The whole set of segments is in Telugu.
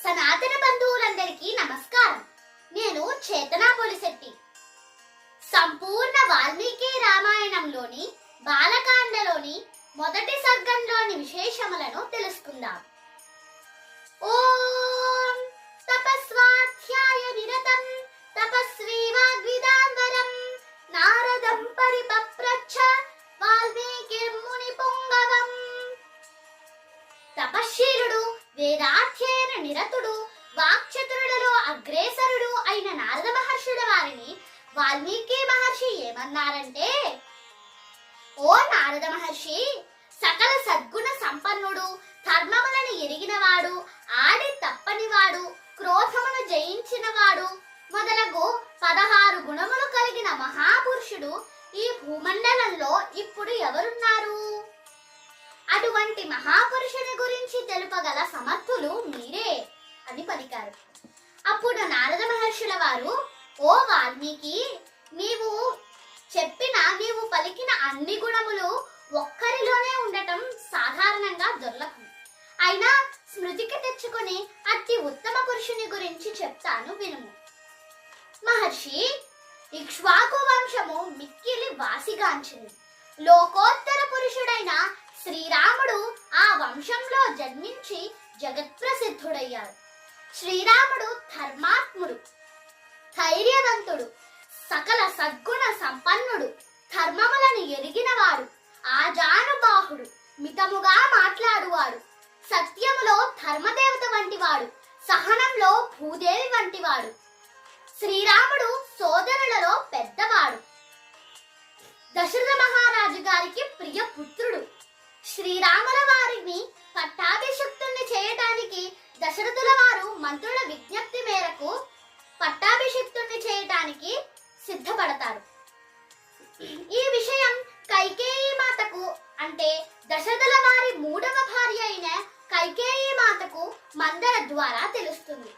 సనాతన బంధువులందరికీ నమస్కారం. నేను చేతనా పోలిశెట్టి. సంపూర్ణ వాల్మీకి రామాయణంలోని బాలకాండలోని మొదటి సర్గంలోని విశేషములను తెలుసుకుందాం. ఓం తపస్వాధ్యాయ నిరతం తపస్వీ వాగ్విదాంబరం నారదం పరిపప్రచ్ఛ వాల్మీకి ముని పుంగవం. తపశ్శీలుడు, వేదాధ్యయన నిరతుడు, వాక్చతురులలో అగ్రేసరుడు అయిన నారద మహర్షుల వారిని వాల్మీకి మహర్షి ఏమన్నారంటే, ఓ నారద మహర్షి, సకల సద్గుణ సంపన్నుడు, ధర్మములను ఎరిగినవాడు, ఆడి తప్పనివాడు, క్రోధమును జయించినవాడు మొదలగు 16 గుణములు కలిగిన మహాపురుషుడు ఈ భూమండలంలో ఇప్పుడు ఎవరున్నారు? అటువంటి మహాపురుషుని గురించి తెలుపగల సమర్థులు మీరే అని పలికారు. అప్పుడు నారద మహర్షుల వారు, ఓ వాల్మీకి, నీవు పలికిన అన్ని గుణములు ఒక్కరిలోనే ఉండటం సాధారణంగా దుర్లభం. అయినా స్మృతికి తెచ్చుకుని అతి ఉత్తమ పురుషుని గురించి చెప్తాను, వినుము. మహర్షి, ఇక్ష్వాకు వంశము మిక్కిలి వాసిగాంచింది. లోకోత్తర పురుషుడైన శ్రీరాముడు ఆ వంశంలో జన్మించి జగత్ప్రసిద్ధుడయ్యాడు. శ్రీరాముడు ధర్మాత్ముడు, ధైర్యవంతుడు, సకల సద్గుణ సంపన్నుడు, ధర్మములను ఎరిగినవాడు, ఆజానుబాహుడు, మితముగా మాట్లాడువాడు, సత్యములో ధర్మదేవత వంటివాడు, సహనంలో భూదేవి వంటివాడు. శ్రీరాముడు సోదరులలో పెద్దవాడు, దశరథ మహారాజు గారికి ప్రియ పుత్రుడు. శ్రీరాముల వారిని పట్టాభిషిక్తుల్ని చేయటానికి దశరథుల వారు మంత్రుల విజ్ఞప్తి మేరకు పట్టాభిషిక్తుల్ని చేయటానికి సిద్ధపడతారు. ఈ విషయం కైకేయి మాతకు, అంటే దశరథుల వారి 3వ భార్య అయిన కైకేయి మాతకు మందర ద్వారా తెలుస్తుంది.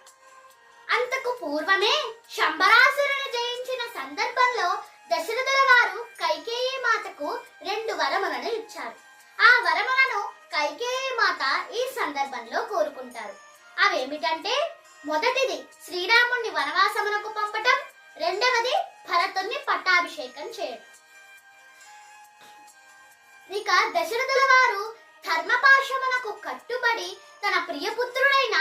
అంతకు పూర్వమే శంబరాసురుని జయించిన సందర్భంలో దశరథుల వారు కైకేయి మాతకు 2 వరములను ఇచ్చారు. ఆ వరములను కైకేయి మాత ఈ సందర్భంలో కోరుకుంటారు. అవేమిటంటే, మొదటిది శ్రీరాముణ్ణి వనవాసమునకు పంపటం, రెండవది భరతుణ్ణి పట్టాభిషేకం చేయడం. ఇక దశరథుల వారు ధర్మపాశమునకు కట్టుబడి తన ప్రియపుత్రుడైన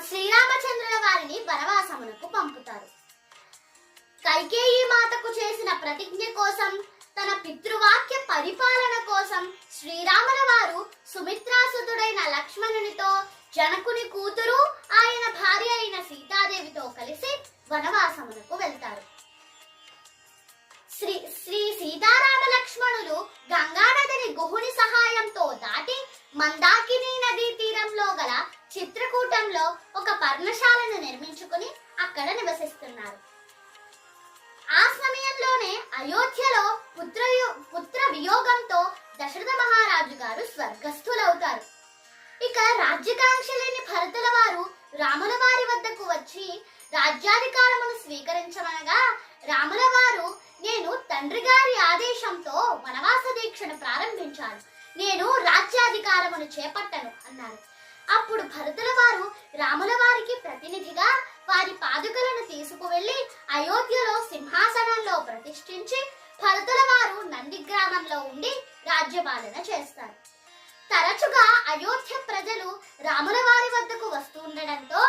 శ్రీరామచంద్రుల వారిని వనవాసమునకు పంపుతారు. కైకేయి మాతకు చేసిన ప్రతిజ్ఞ కోసం, తన పితృవాక్య పరిపాలన కోసం శ్రీరాముల వారు సుమిత్రాసుతుడైన లక్ష్మణునితో, జనకుని కూతురు ఆయన భార్య అయిన సీతాదేవితో కలిసి వనవాసమునకు వెళ్తారు. శ్రీ సీతారామ లక్ష్మణులు గంగానదిని గుహుని సహాయంతో దాటి మందాకిని నదీ తీరంలో గల చిత్రకూటంలో ఒక పర్ణశాలను నిర్మించుకుని అక్కడ నివసిస్తున్నారు. ఆ సమయంలోనే అయోధ్యలో పుత్ర వియోగంతో దశరథ మహారాజు గారు స్వర్గస్థులవుతారు. ఇక రాజ్యకాంక్ష లేని భరతుల వారు రాముల వారి వద్దకు వచ్చి రాజ్యాధికారమును స్వీకరించమనగా, రాముల వారు, నేను తండ్రి గారి ఆదేశంతో వనవాస దీక్షను ప్రారంభించాను, నేను రాజ్యాధికారమును చేపట్టను అన్నారు. అప్పుడు భరతుల వారు రాముల వారికి ప్రతినిధిగా వారి పాదుకలను తీసుకువెళ్లి అయోధ్యలో సింహాసనంలో ప్రతిష్ఠించి భరతుల వారు నంది గ్రామంలో ఉండి రాజ్యపాలన చేస్తారు. తరచుగా అయోధ్య ప్రజలు రాముల వారి వద్దకు వస్తూ ఉండడంతో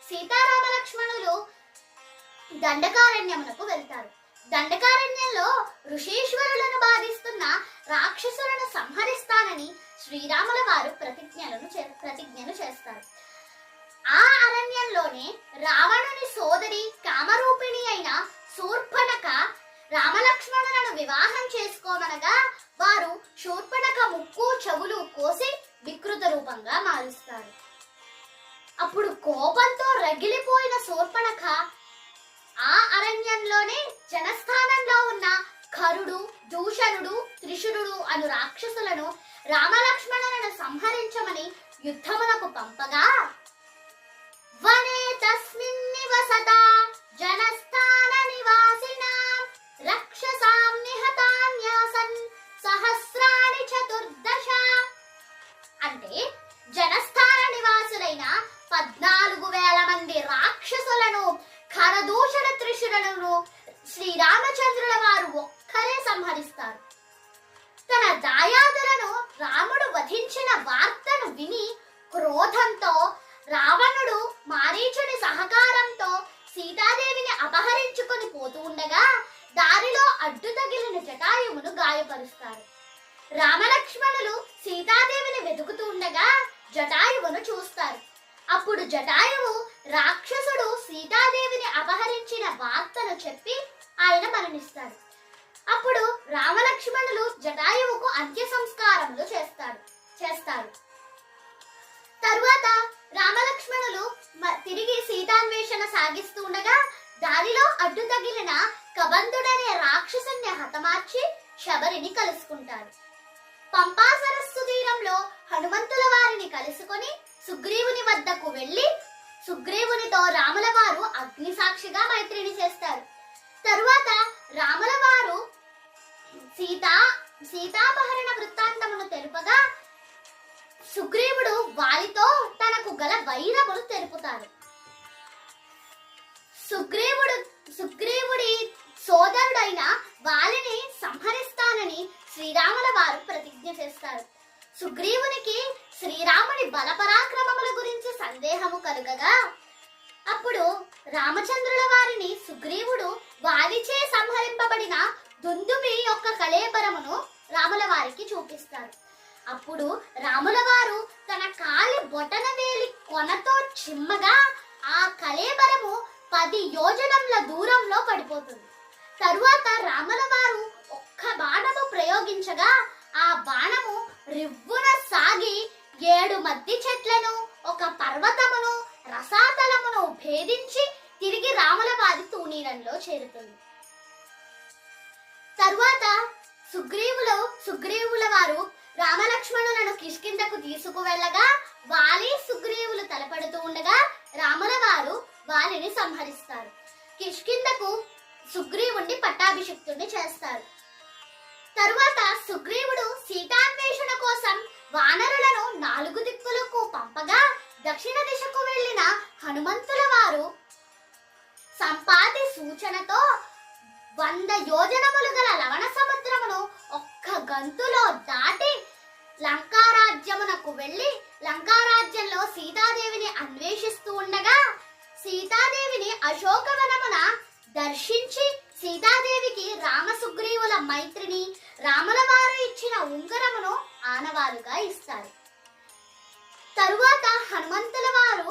సీతారామ లక్ష్మణులు దండకారణ్యమునకు వెళ్తారు. దండకారణ్యంలో ఋషీశ్వరులను బాధిస్తున్న రాక్షసులను సంహరిస్తానని శ్రీరాముల వారు ప్రతిజ్ఞను చేస్తారు. ఆ అరణ్యంలోనే రావణుని సోదరి కామరూపిణి అయిన శూర్పణఖ రామలక్ష్మణులను వివాహం చేసుకోమనగా వారు శూర్పణఖ ముక్కు చెవులు కోసి వికృత రూపంగా మారుస్తారు. అప్పుడు కోపంతో రగిలిపోయిన శూర్పణఖ ఆ అరణ్యంలోనే జనస్థానంలో ఉన్న ఖరుడు, దూషణుడు, త్రిశురుడు అను రాక్షసులను రామలక్ష్మణులను సంహరించమని యుద్ధమునకు పంపగా, వనే తస్మిన్ నివసతా జనస్థాన నివాసినాం రక్షసాం నిహతాన్యాసన్ సహస్రాణి చతుర్దశ. అంటే జనస్థాన నివాసులైన 14 శ్రీరామచంద్రుల వారు ఒక్కరే సంహరిస్తారు. తన దాయాదులను రాముడు వధించిన వార్తను విని క్రోధంతో రావణుడు మారీచుని సహకారంతో సీతాదేవిని అపహరించుకొని పోతూ ఉండగా దారిలో అడ్డు తగిలిన జటాయువును గాయపరుస్తారు. రామలక్ష్మణులు సీతాదేవిని వెతుకుతూ ఉండగా జటాయువును చూస్తారు. అప్పుడు జటాయువు రాక్షసుడు సీతాదేవిని అపహరించిన వార్తను చెప్పి ఆయన మరణిస్తాడు. అప్పుడు రామలక్ష్మణులు జటాయువుకు అంత్య సంస్కారములు చేస్తారు. తరువాత రామలక్ష్మణులు తిరిగి సీతాన్వేషణ సాగిస్తూ ఉండగా దారిలో అడ్డు తగిలిన కబంధుడనే రాక్షసుని హతమార్చి శబరిని కలుసుకుంటారు. పంపా సరస్సు తీరంలో హనుమంతుల వారిని కలుసుకొని సుగ్రీవుని వద్దకు వెళ్లి సుగ్రీవునితో రాముల వారు అగ్ని సాక్షిగా మైత్రిని చేస్తారు. తరువాత రాముల వారు సీతాపహరణ వృత్తాంతమును తెలుపగా సుగ్రీవుడు వారితో తనకు గల వైరమును తెలుపుతాడు. సుగ్రీవుడి సోదరుడైన వాలిని సంహరిస్తానని శ్రీరాముల వారు ప్రతిజ్ఞ చేస్తారు. సుగ్రీవునికి శ్రీరాముడి బలపరాక్రమముల గురించి సందేహము కలుగగా అప్పుడు రామచంద్రుల వారిని సుగ్రీవుడు వాలిచే సంహరింపబడిన దుందుబి యొక్క కళేబరమును రాముల వారికి చూపిస్తారు. అప్పుడు రాముల వారు తన కాలి బొటన వేలి కొనతో చిమ్మగా ఆ కళేబరము 10 యోజనముల దూరంలో పడిపోతుంది. తరువాత రాముల వారు ఒక్క బాణము ప్రయోగించగా ఆ బాణము రివ్వున సాగి 7 మద్ది చెట్లను, ఒక పర్వతమును, రసాతలమును భేదించి తిరిగి రాముల వారి తూనీరంలో చేరుతుంది. తరువాత సుగ్రీవుల వారు రామలక్ష్మణులను కిష్కింధకు తీసుకువెళ్ళగా వాలి సుగ్రీవులు తలపడుతూ ఉండగా రాముల వారు వాలిని సంహరిస్తారు. కిష్కింధకు సుగ్రీవుణ్ణి పట్టాభిషిక్తుణ్ణి చేస్తారు. తరువాత సుగ్రీవుడు సీతాన్వేషణ కోసం వానరులను 4 దిక్కులకు పంపగా దక్షిణ దిశకు వెళ్లిన హనుమంతుల వారు సంపాతి సూచనతో 100 యోజనములు గల లవణ సముద్రమును ఒక్క గంతులో దాటి లంకారాజ్యమునకు వెళ్లి లంకారాజ్యంలో సీతాదేవిని అన్వేషిస్తూ ఉండగా సీతాదేవిని అశోకవనమున దర్శించి సీతాదేవికి రామసుగ్రీవుల మైత్రిని రాముల వారు ఇచ్చిన ఉంగరమును ఆనవాలుగా ఇస్తారు. తరువాత హనుమంతుల వారు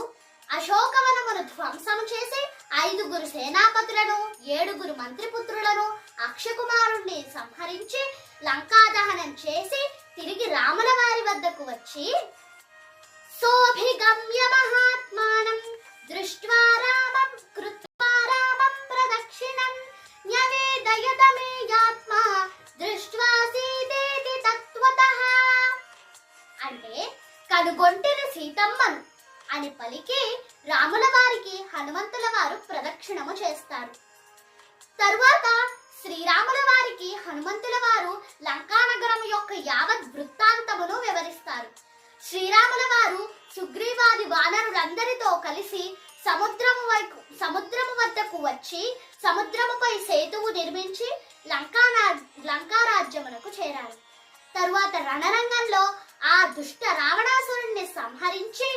అశోకవనమును ధ్వంసము చేసి 5 సేనాపతులను 7 మంత్రిపుత్రులను అక్షకుమారుణ్ణి సంహరించి లంకాదహనం చేసి తిరిగి రాముల వారి వద్దకు వచ్చి సోభిగమ్య మహాత్మానం దృష్ట్వా రామం కృత్వా రామం ప్రదక్షిణం న్యవేదయత మే యాత్మా దృష్ట్వా సీతేతి తత్వతః అంటే కనుగొంటిన సీతమ్మను అని పలికి రాముల వారికి హనుమంతుల వారు ప్రదక్షిణము చేస్తారు. తరువాత శ్రీరాముల వారికి హనుమంతుల వారు లంకానగరం యొక్క యావత్ వృత్తాంతమును వివరిస్తారు. శ్రీరాముల వారు సుగ్రీవాది వానరులందరితో కలిసి సముద్రము వద్దకు వచ్చి సముద్రముపై సేతువు నిర్మించి లంకారాజ్యమునకు చేరారు. తరువాత రణరంగంలో ఆ దుష్ట రావణాసురుణ్ణి సంహరించి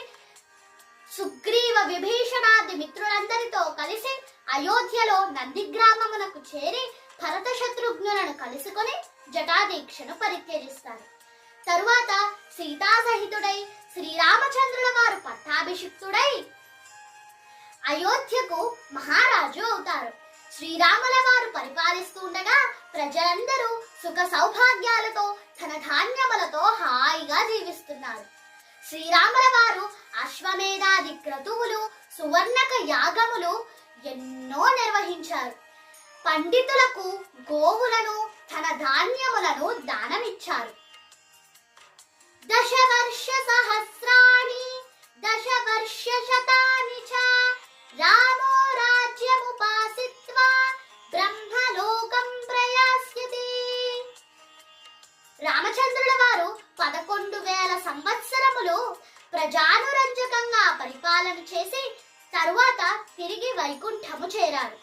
సుగ్రీవ విభీషణాది మిత్రులందరితో కలిసి అయోధ్యలో నందిగ్రామమునకు చేరి భరత శత్రుఘ్నులను కలుసుకొని జటాదీక్షను పరిత్యజిస్తారు. తరువాత సీతాసహితుడై శ్రీరామచంద్రుల వారు పట్టాభిషిక్తుడై అయోధ్యకు మహారాజు అవుతారు. శ్రీరాముల వారు పరిపాలిస్తూ ఉండగా ప్రజలందరూ సుఖ సౌభాగ్యాలతో ధనధాన్యములతో హాయిగా జీవిస్తున్నారు. శ్రీరాముల వారు అశ్వమేధాది క్రతువులు సువర్ణక యాగములు ఎన్నో నిర్వహించారు. పండితులకు గోవులను ధనధాన్యములను దానమిచ్చారు. 10 వర్ష సహస్రాణి 10 వర్ష శతాని చ రామో రాజ్యముపాసిత్వా బ్రహ్మలోకం ప్రయాస్యతి. రామచంద్రుల వారు 11,000 సంవత్సరములు ప్రజానురంజకంగా పరిపాలన చేసి తరువాత తిరిగి వైకుంఠము చేరారు.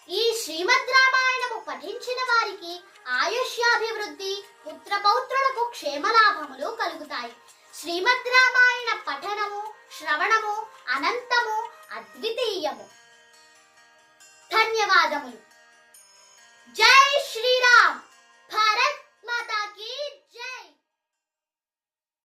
ఈ శ్రీమద్ రామాయణము పఠించిన వారికి ఆయుష్యాభివృద్ధి, పుత్ర పౌత్రులకు క్షేమలాభములు కలుగుతాయి. శ్రీమద్ రామాయణ పఠనము, శ్రవణము అనంతము, అద్వితీయము. ధన్యవాదములు.